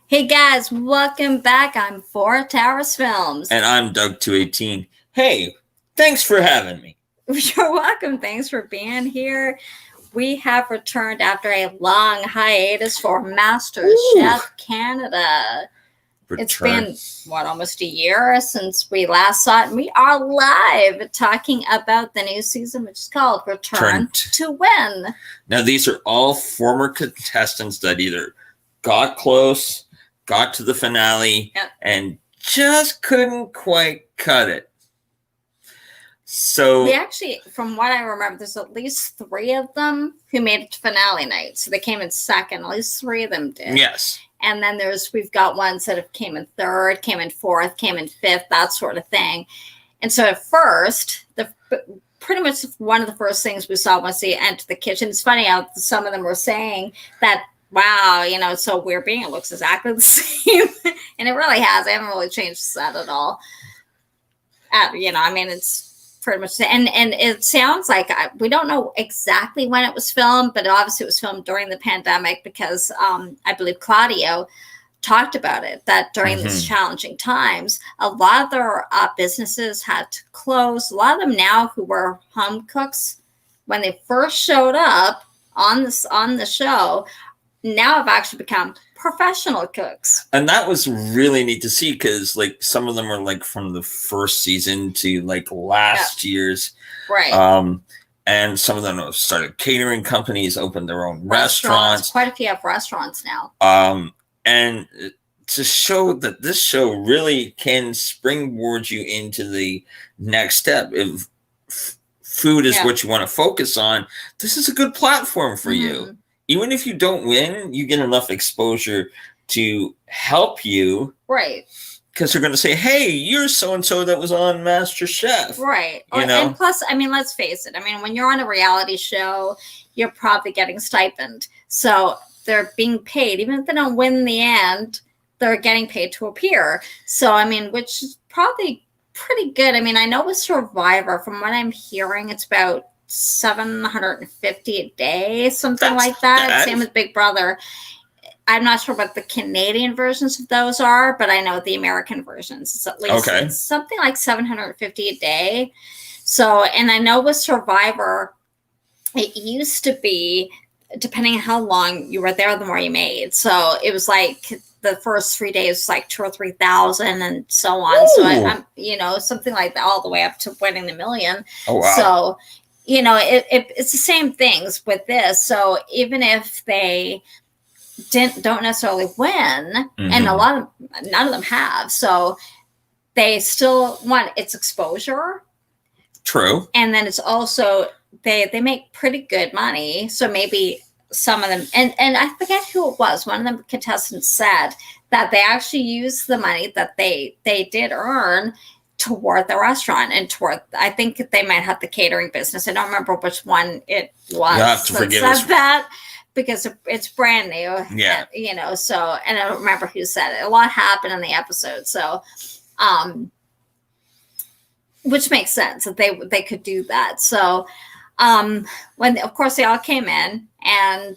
Hey guys, welcome back. I'm Four Towers Films. And I'm Doug218. Hey, thanks for having me. You're welcome. Thanks for being here. We have returned after a long hiatus for Masterchef Canada. It's been, almost a year since we last saw it. And we are live talking about the new season, which is called Return to Win. Now, these are all former contestants that either got close, got to the finale, and just couldn't quite cut it. So we actually, from what I remember, there's at least 3 of them who made it to finale night. So they came in second. At least 3 of them did. Yes. And then we've got ones that have came in 3rd, came in 4th, came in 5th, that sort of thing. And so at first, pretty much one of the first things we saw once they entered the kitchen, it's funny how some of them were saying that, wow, it's so weird being, it looks exactly the same. And it really has. They haven't really changed the set at all. It's pretty much, and it sounds like we don't know exactly when it was filmed, but obviously it was filmed during the pandemic because I believe Claudio talked about it, that during these challenging times, a lot of their businesses had to close. A lot of them now who were home cooks when they first showed up on the show now have actually become professional cooks. And that was really neat to see because some of them are from the first season to last year's. Right. And some of them have started catering companies, opened their own restaurants. Quite a few have restaurants now. And to show that this show really can springboard you into the next step. If food is what you want to focus on, this is a good platform for you. Even if you don't win, you get enough exposure to help you. Right. Because they're going to say, hey, you're so-and-so that was on MasterChef. Right. And plus, let's face it. When you're on a reality show, you're probably getting stipend. So they're being paid. Even if they don't win in the end, they're getting paid to appear. So, which is probably pretty good. I know with Survivor, from what I'm hearing, it's about $750 a day, something like that. Same with Big Brother. I'm not sure what the Canadian versions of those are, but I know the American versions. It's at least it's something like $750 a day. So, and I know with Survivor, it used to be, depending on how long you were there, the more you made. So it was the first 3 days, was $2,000 or $3,000 and so on. Ooh. So I'm, something like that, all the way up to winning the $1 million. Oh, wow. So, it's the same things with this. So even if they don't necessarily win, and none of them have, so they still want its exposure. True. And then it's also they make pretty good money. So maybe some of them, and I forget who it was. One of the contestants said that they actually used the money that they did earn toward the restaurant and toward, I think they might have the catering business. I don't remember which one it was. You have to forgive us. That because it's brand new. Yeah. So, and I don't remember who said it. A lot happened in the episode. So, which makes sense that they could do that. So, when, of course, they all came in, and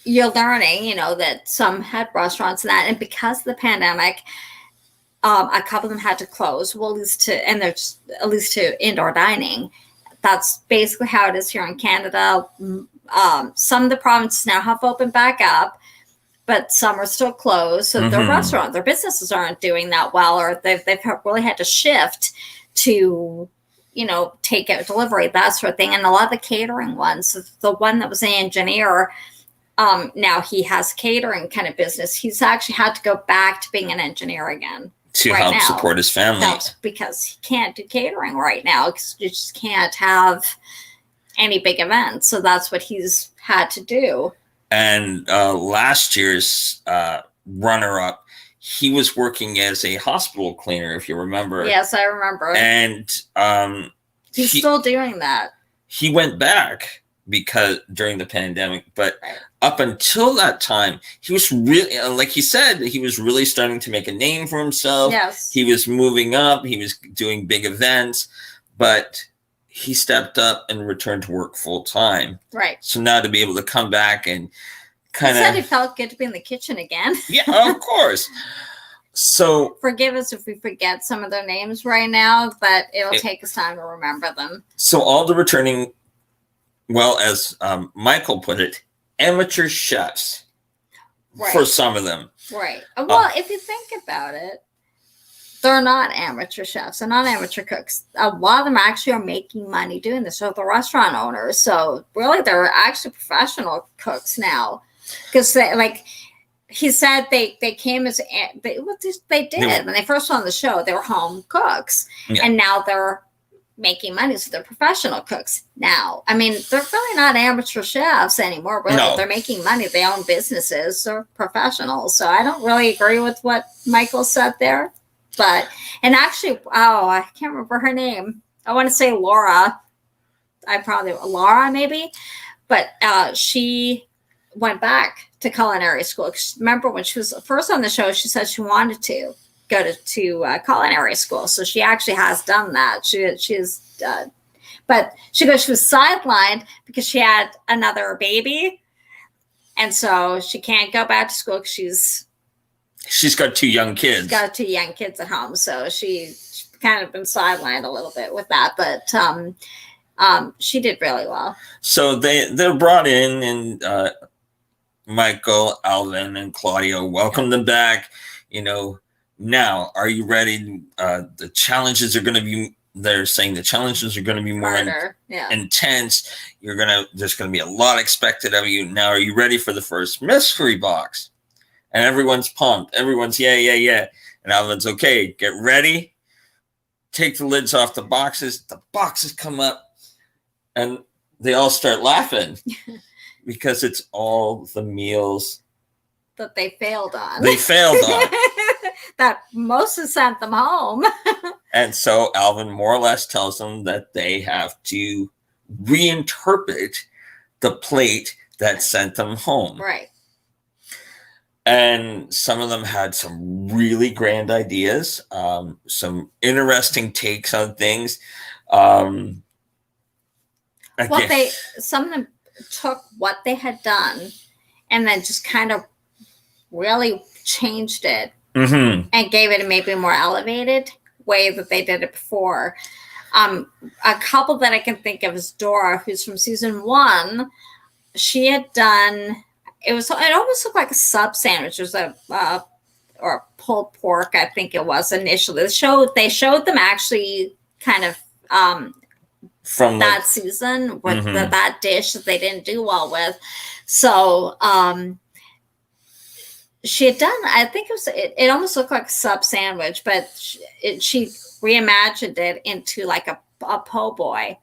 you're learning, that some had restaurants and that, and because of the pandemic, a couple of them had to close. Well, at least to indoor dining. That's basically how it is here in Canada. Some of the provinces now have opened back up, but some are still closed. So their businesses aren't doing that well, or they've really had to shift to, take out delivery, that sort of thing. And a lot of the catering ones, the one that was an engineer, now he has catering kind of business. He's actually had to go back to being an engineer again. To help support his family. Because he can't do catering right now because you just can't have any big events. So that's what he's had to do. And last year's runner-up, he was working as a hospital cleaner, if you remember. Yes, I remember. And he's still doing that. He went back because during the pandemic, but up until that time, he was really, like he said, he was really starting to make a name for himself. Yes. He was moving up. He was doing big events, but he stepped up and returned to work full time. Right. So now to be able to come back and kind He said of. it felt good to be in the kitchen again. Yeah, of course. So forgive us if we forget some of their names right now, but it'll take us time to remember them. So all the returning, well, as Michael put it, amateur chefs. Right. For some of them. Right. Well, if you think about it, they're not amateur chefs. They're not amateur cooks. A lot of them actually are making money doing this. So the restaurant owners. So really, they're actually professional cooks now. Because he said they came as they did when they first went on the show. They were home cooks, and now they're making money, so they're professional cooks now. I mean, they're really not amateur chefs anymore. Really, they're making money. They own businesses. They're professionals. So I don't really agree with what Michael said there. But and actually, I can't remember her name. I want to say Laura. Laura maybe, but she went back to culinary school. Remember when she was first on the show, she said she wanted to go to culinary school. So she actually has done that. She's but she goes, she was sidelined because she had another baby. And so she can't go back to school because she's got 2 young kids. She's got 2 young kids at home. So she's kind of been sidelined a little bit with that. But she did really well. So they're brought in, and Michael, Alvin, and Claudio welcome them back. Now, are you ready? The challenges are going to be, they're saying the challenges are going to be more intense. There's going to be a lot expected of you. Now, are you ready for the first mystery box? And everyone's pumped. Everyone's, yeah. And Alvin's, okay, get ready. Take the lids off the boxes. The boxes come up, and they all start laughing because it's all the meals that they failed on. That mostly sent them home. And so Alvin more or less tells them that they have to reinterpret the plate that sent them home. Right. And some of them had some really grand ideas, some interesting takes on things. Some of them took what they had done and then just kind of really changed it. Mm-hmm. And gave it a maybe more elevated way that they did it before. A couple that I can think of is Dora, who's from season 1. She had done, it almost looked like a sub sandwich. It was or pulled pork, I think it was initially. They showed them actually kind of from that season with that dish that they didn't do well with. So she had done, I think it almost looked like a sub sandwich, but she reimagined it into like a po' boy,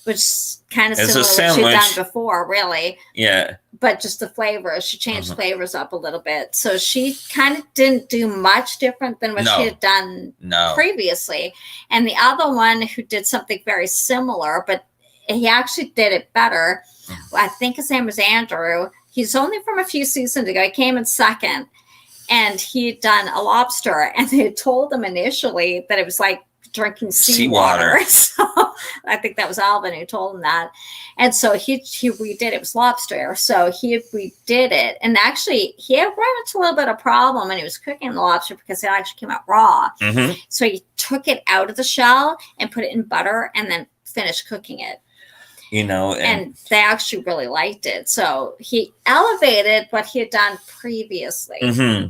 which is kind of similar to what she'd done before, really. Yeah. But just the flavors, she changed flavors up a little bit. So she kind of didn't do much different than what she had done previously. And the other one who did something very similar, but he actually did it better, I think his name was Andrew. He's only from a few seasons ago. He came in second, and he had done a lobster, and they had told him initially that it was like drinking seawater. So I think that was Alvin who told him that. And so he redid it. It was lobster. So he redid it. And actually, he had run into a little bit of problem when he was cooking the lobster because it actually came out raw. Mm-hmm. So he took it out of the shell and put it in butter and then finished cooking it. And they actually really liked it. So he elevated what he had done previously. Mm-hmm.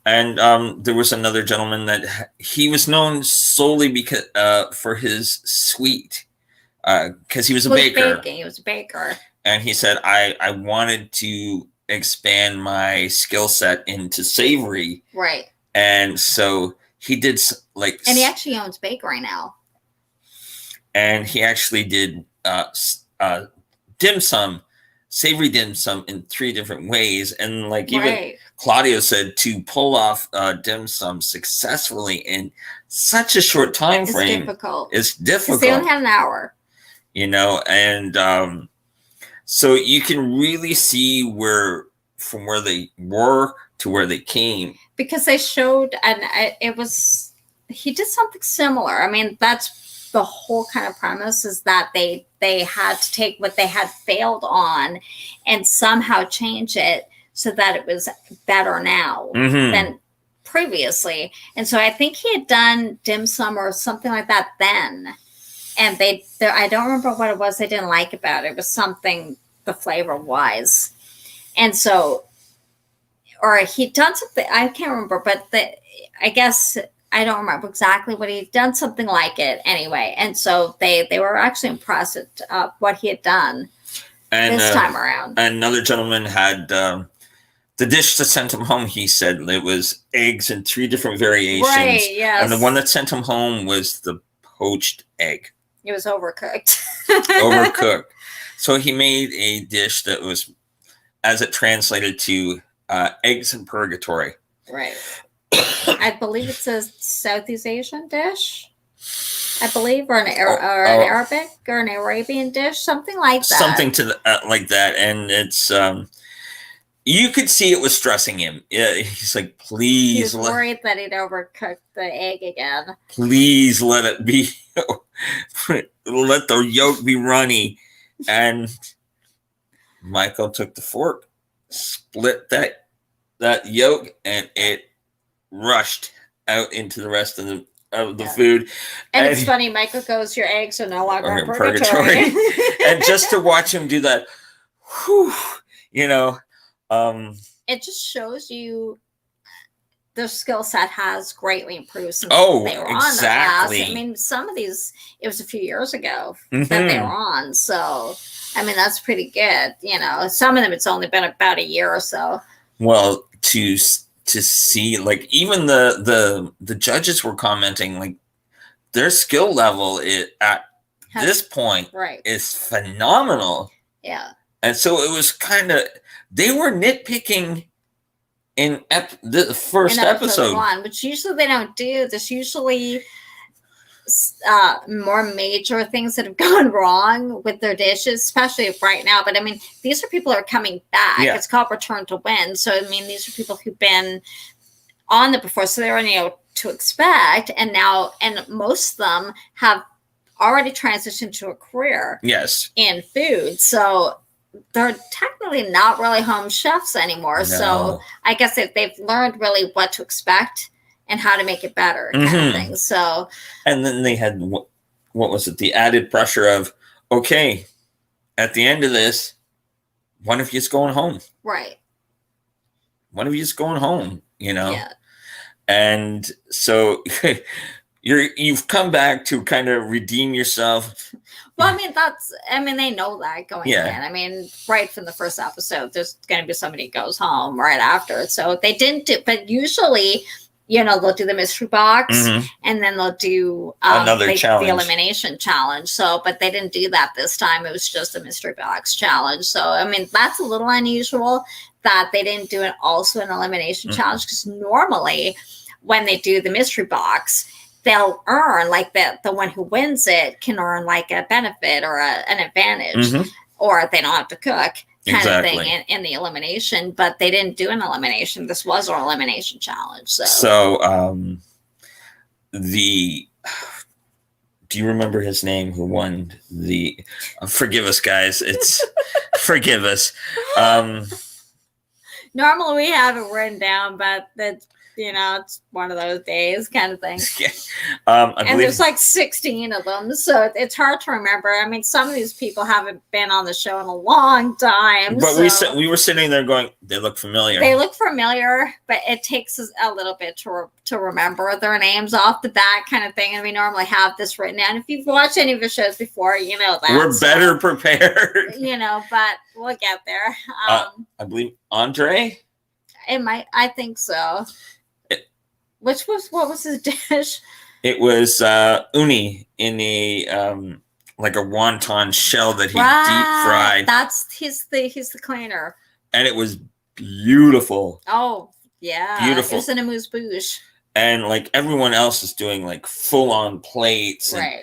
And there was another gentleman that he was known solely because for his sweet, because he was a baker. He was a baker. And he said, I wanted to expand my skill set into savory. Right. And so he did And he actually owns bakery now. And he actually did dim sum, savory dim sum in 3 different ways. And even Claudio said to pull off dim sum successfully in such a short time frame. It's difficult. They only had an hour. And so you can really see from where they were to where they came. Because they showed, and he did something similar. I mean, that's the whole kind of premise, is that they they had to take what they had failed on and somehow change it so that it was better now than previously. And so I think he had done dim sum or something like that then. And I don't remember what it was they didn't like about it. It was something the flavor wise. And so, or he'd done something, I can't remember, but I guess I don't remember exactly what he'd done, something like it anyway. And so they were actually impressed at what he had done this time around. Another gentleman had the dish that sent him home, he said it was eggs in 3 different variations. Right, yes. And the one that sent him home was the poached egg. It was overcooked. Overcooked. So he made a dish that was, as it translated to, eggs in purgatory. Right. I believe it's a Southeast Asian dish. I believe, or an Arabic or an Arabian dish, something like that. Something to like that, and it's you could see it was stressing him. Yeah, he's like, please. He was worried that he'd overcooked the egg again. Please let it be. Let the yolk be runny. And Michael took the fork, split that yolk, and it rushed out into the rest of the food. And it's funny, Michael goes, your eggs are no longer in purgatory. And just to watch him do that, whew, it just shows you their skill set has greatly improved since they were on the last. I mean, some of these, it was a few years ago that they were on. So, I mean, that's pretty good. Some of them, it's only been about a year or so. Well, to see, like, even the judges were commenting, like, their skill level at this point is phenomenal. Yeah. And so it was kind of, they were nitpicking in the first episode 1, which usually they don't do. There's usually more major things that have gone wrong with their dishes, especially right now. But I mean, these are people who are coming back. Yeah. It's called Return to Win. So I mean, these are people who've been on it before, so they already know what to expect. And most of them have already transitioned to a career in food. So they're technically not really home chefs anymore. No. So I guess they've learned really what to expect and how to make it better, kind of thing. So, and then they had, what was it? The added pressure of, okay, at the end of this, one of you's going home. Right. One of you's going home, Yeah. And so you've come back to kind of redeem yourself. Well, I mean, they know that going in. I mean, right from the first episode, there's going to be somebody who goes home right after. So they didn't do, but usually, they'll do the mystery box and then they'll do another challenge, the elimination challenge. So, but they didn't do that this time. It was just a mystery box challenge. So, I mean, that's a little unusual that they didn't do also an elimination challenge, because normally when they do the mystery box, they'll earn, like, the one who wins it can earn like a benefit or an advantage, or they don't have to cook kind of thing in the elimination. But they didn't do an elimination. This was our elimination challenge. So do you remember his name who won the forgive us, guys, it's forgive us. Normally we have it written down, but that's, it's one of those days kind of thing. And there's like 16 of them, so it's hard to remember. I mean, some of these people haven't been on the show in a long time. But we were sitting there going, they look familiar. They look familiar, but it takes us a little bit to remember their names off the bat, kind of thing. And we normally have this written down. If you've watched any of the shows before, you know that. We're better prepared. But we'll get there. I believe Andre? It might, I think so. What was his dish? It was uni in a like a wonton shell that he deep fried. He's the cleaner. And it was beautiful. Oh yeah, beautiful. It was in a amuse bouche. And like everyone else is doing like full on plates, and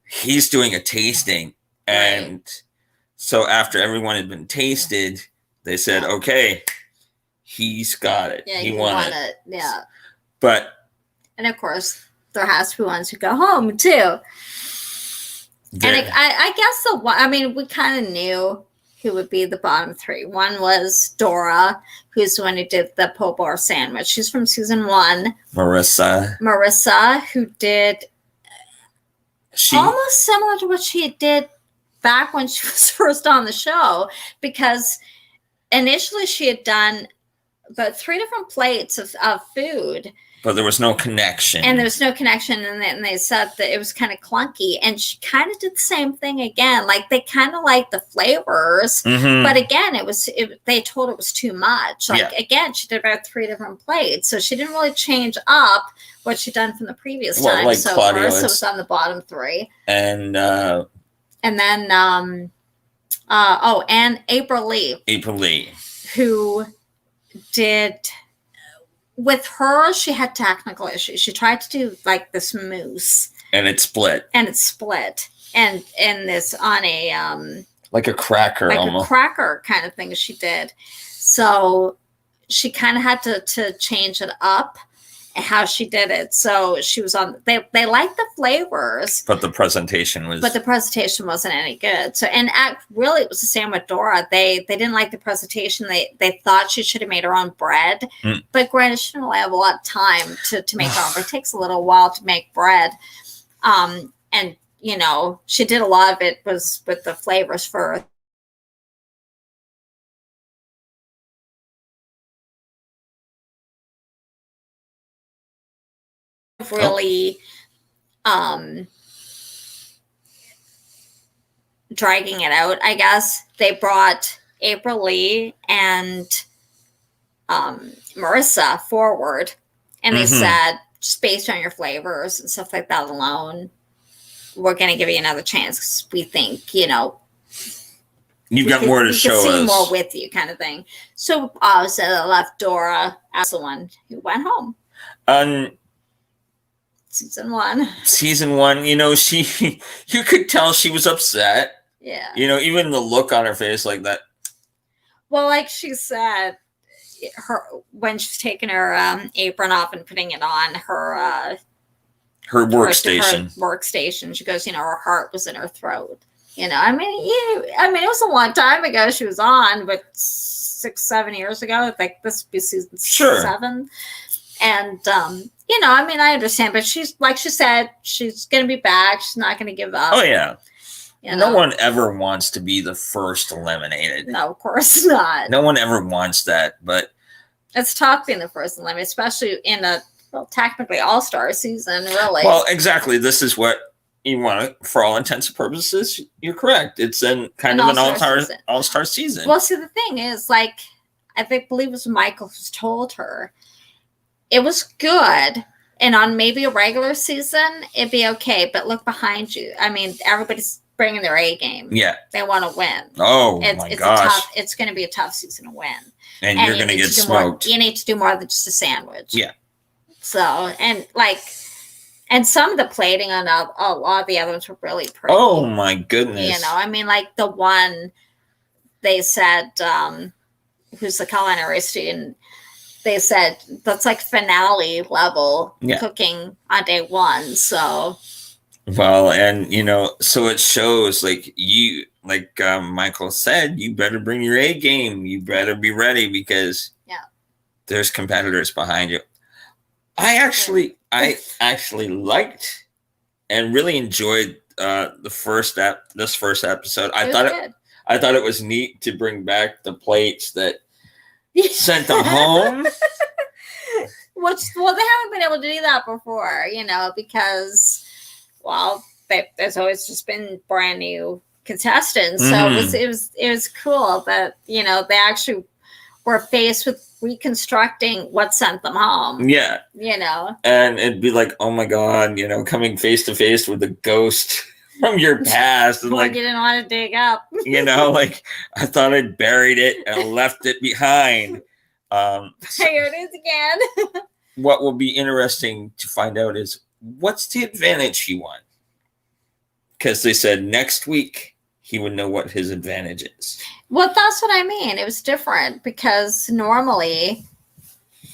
he's doing a tasting. And so after everyone had been tasted, they said, "Okay, he's got it. Yeah, he won it." Yeah. But and of course, there has to be ones who go home too. I guess the one, I mean, we kind of knew who would be the bottom three. One was Dora, who's the one who did the po' bar sandwich. She's from season 1. Marissa, who did almost similar to what she did back when she was first on the show, because initially she had done about 3 different plates of food. But there was no connection. And then they said that it was kind of clunky. And she kind of did the same thing again. Like, they kind of liked the flavors. Mm-hmm. But again, they told it was too much. Like, again, she did about 3 different plates. So she didn't really change up what she'd done from the previous time. Like so Claudia Marissa was on the bottom 3. And then, and April Lee. Who did... With her, she had technical issues. She tried to do like this mousse, and it split. And this on a like a cracker, almost. A cracker kind of thing. She did, so she kind of had to change it up how she did it. So she was on. They liked the flavors, but the presentation wasn't any good. So really, it was the same with Dora. They didn't like the presentation. They thought she should have made her own bread. But granted, she didn't really have a lot of time to make her own bread. It takes a little while to make bread. And she did a lot of it was with the flavors for. Really dragging it out, I guess. They brought April Lee and Marissa forward, and they said, just based on your flavors and stuff like that alone, we're going to give you another chance because we think, you've got more to show us. We can see more with you, kind of thing. So obviously I left Dora as the one who went home. Season 1, you could tell she was upset. Yeah. Even the look on her face like that. Well, like she said, when she's taking her apron off and putting it on her workstation, she goes, her heart was in her throat. It was a long time ago she was on, but 6-7 years ago, like this would be season 7. And, I understand, but she's, like she said, she's going to be back. She's not going to give up. Oh, yeah. No one ever wants to be the first eliminated. No, of course not. No one ever wants that, but. It's tough being the first eliminated, especially in technically all-star season, really. Well, exactly. This is what you want to, for all intents and purposes, you're correct. It's an all-star season. Well, see, the thing is, I believe it was Michael who's told her, it was good, and on maybe a regular season, it'd be okay. But look behind you. Everybody's bringing their A game. Yeah, they want to win. Oh my gosh, it's going to be a tough season to win, and you're going to get smoked. You need to do more than just a sandwich. Yeah. So and some of the plating on a lot of the other ones were really pretty. Oh my goodness. The one they said, who's the culinary student. They said that's like finale level cooking on day 1. So, well, and so it shows Michael said, you better bring your A game. You better be ready because there's competitors behind you. I actually liked and really enjoyed this first episode. I thought it was neat to bring back the plates that. Sent them home. They haven't been able to do that before, because, there's always just been brand new contestants. So it was cool that they actually were faced with reconstructing what sent them home. Yeah, and it'd be like, oh my god, coming face to face with a ghost. From your past, and you didn't want to dig up. I thought I'd buried it and left it behind. Here it is again. What will be interesting to find out is what's the advantage he won? Because they said next week he would know what his advantage is. Well, that's what I mean. It was different because normally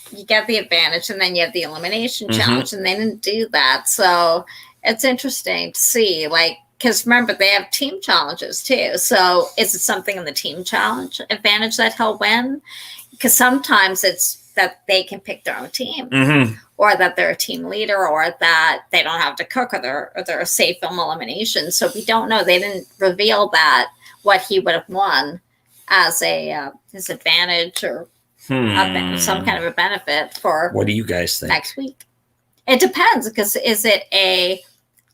you get the advantage and then you have the elimination challenge, and they didn't do that. So it's interesting to see, because remember, they have team challenges too. So is it something in the team challenge advantage that he'll win? Because sometimes it's that they can pick their own team, or that they're a team leader, or that they don't have to cook, or they're a safe film elimination. So we don't know. They didn't reveal that what he would have won as a his advantage or some kind of a benefit for. What do you guys think? Next week? It depends, because is it a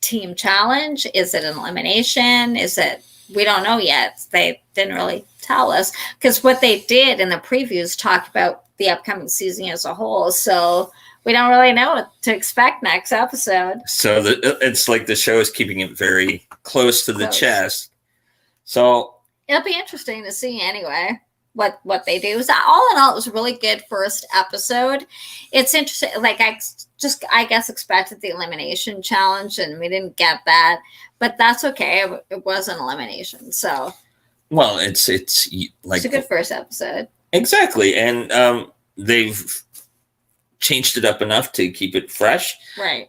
team challenge? Is it an elimination? We don't know yet. They didn't really tell us, because what they did in the previews talked about the upcoming season as a whole. So we don't really know what to expect next episode. So it's like the show is keeping it very close to the chest. So it'll be interesting to see anyway what they do. So all in all, it was a really good first episode. It's interesting. Like I guess expected the elimination challenge, and we didn't get that, but that's okay. It was an elimination. So well, it's like it's a good first episode. Exactly. And they've changed it up enough to keep it fresh. Right.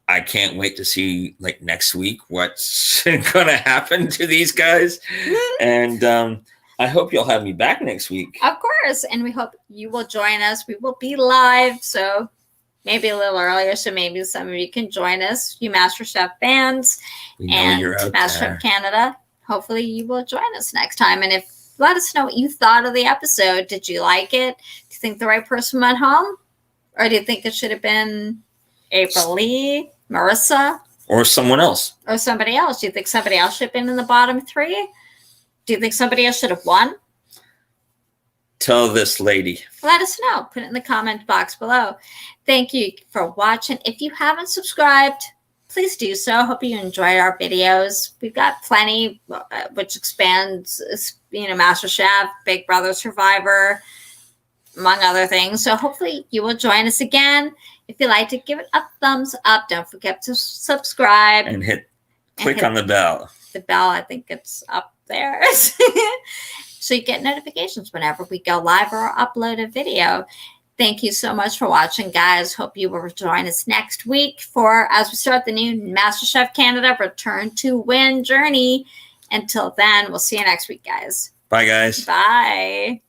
I can't wait to see like next week what's going to happen to these guys. And I hope you'll have me back next week. Of course. And we hope you will join us. We will be live, so maybe a little earlier. So maybe some of you can join us, you MasterChef fans and Masterchef Canada. Hopefully you will join us next time. And let us know what you thought of the episode. Did you like it? Do you think the right person went home? Or do you think it should have been April Lee, Marissa? Or someone else? Or somebody else? Do you think somebody else should have been in the bottom 3? Do you think somebody else should have won? Tell this lady. Let us know. Put it in the comment box below. Thank you for watching. If you haven't subscribed, please do so. Hope you enjoyed our videos. We've got plenty, which expands, MasterChef, Big Brother Survivor, among other things. So hopefully you will join us again. If you like to, give it a thumbs up. Don't forget to subscribe. And click on the bell. The bell, I think it's up there. So you get notifications whenever we go live or upload a video. Thank you so much for watching, guys. Hope you will join us next week as we start the new MasterChef Canada Return to Win journey. Until then, we'll see you next week, guys. Bye, guys. Bye.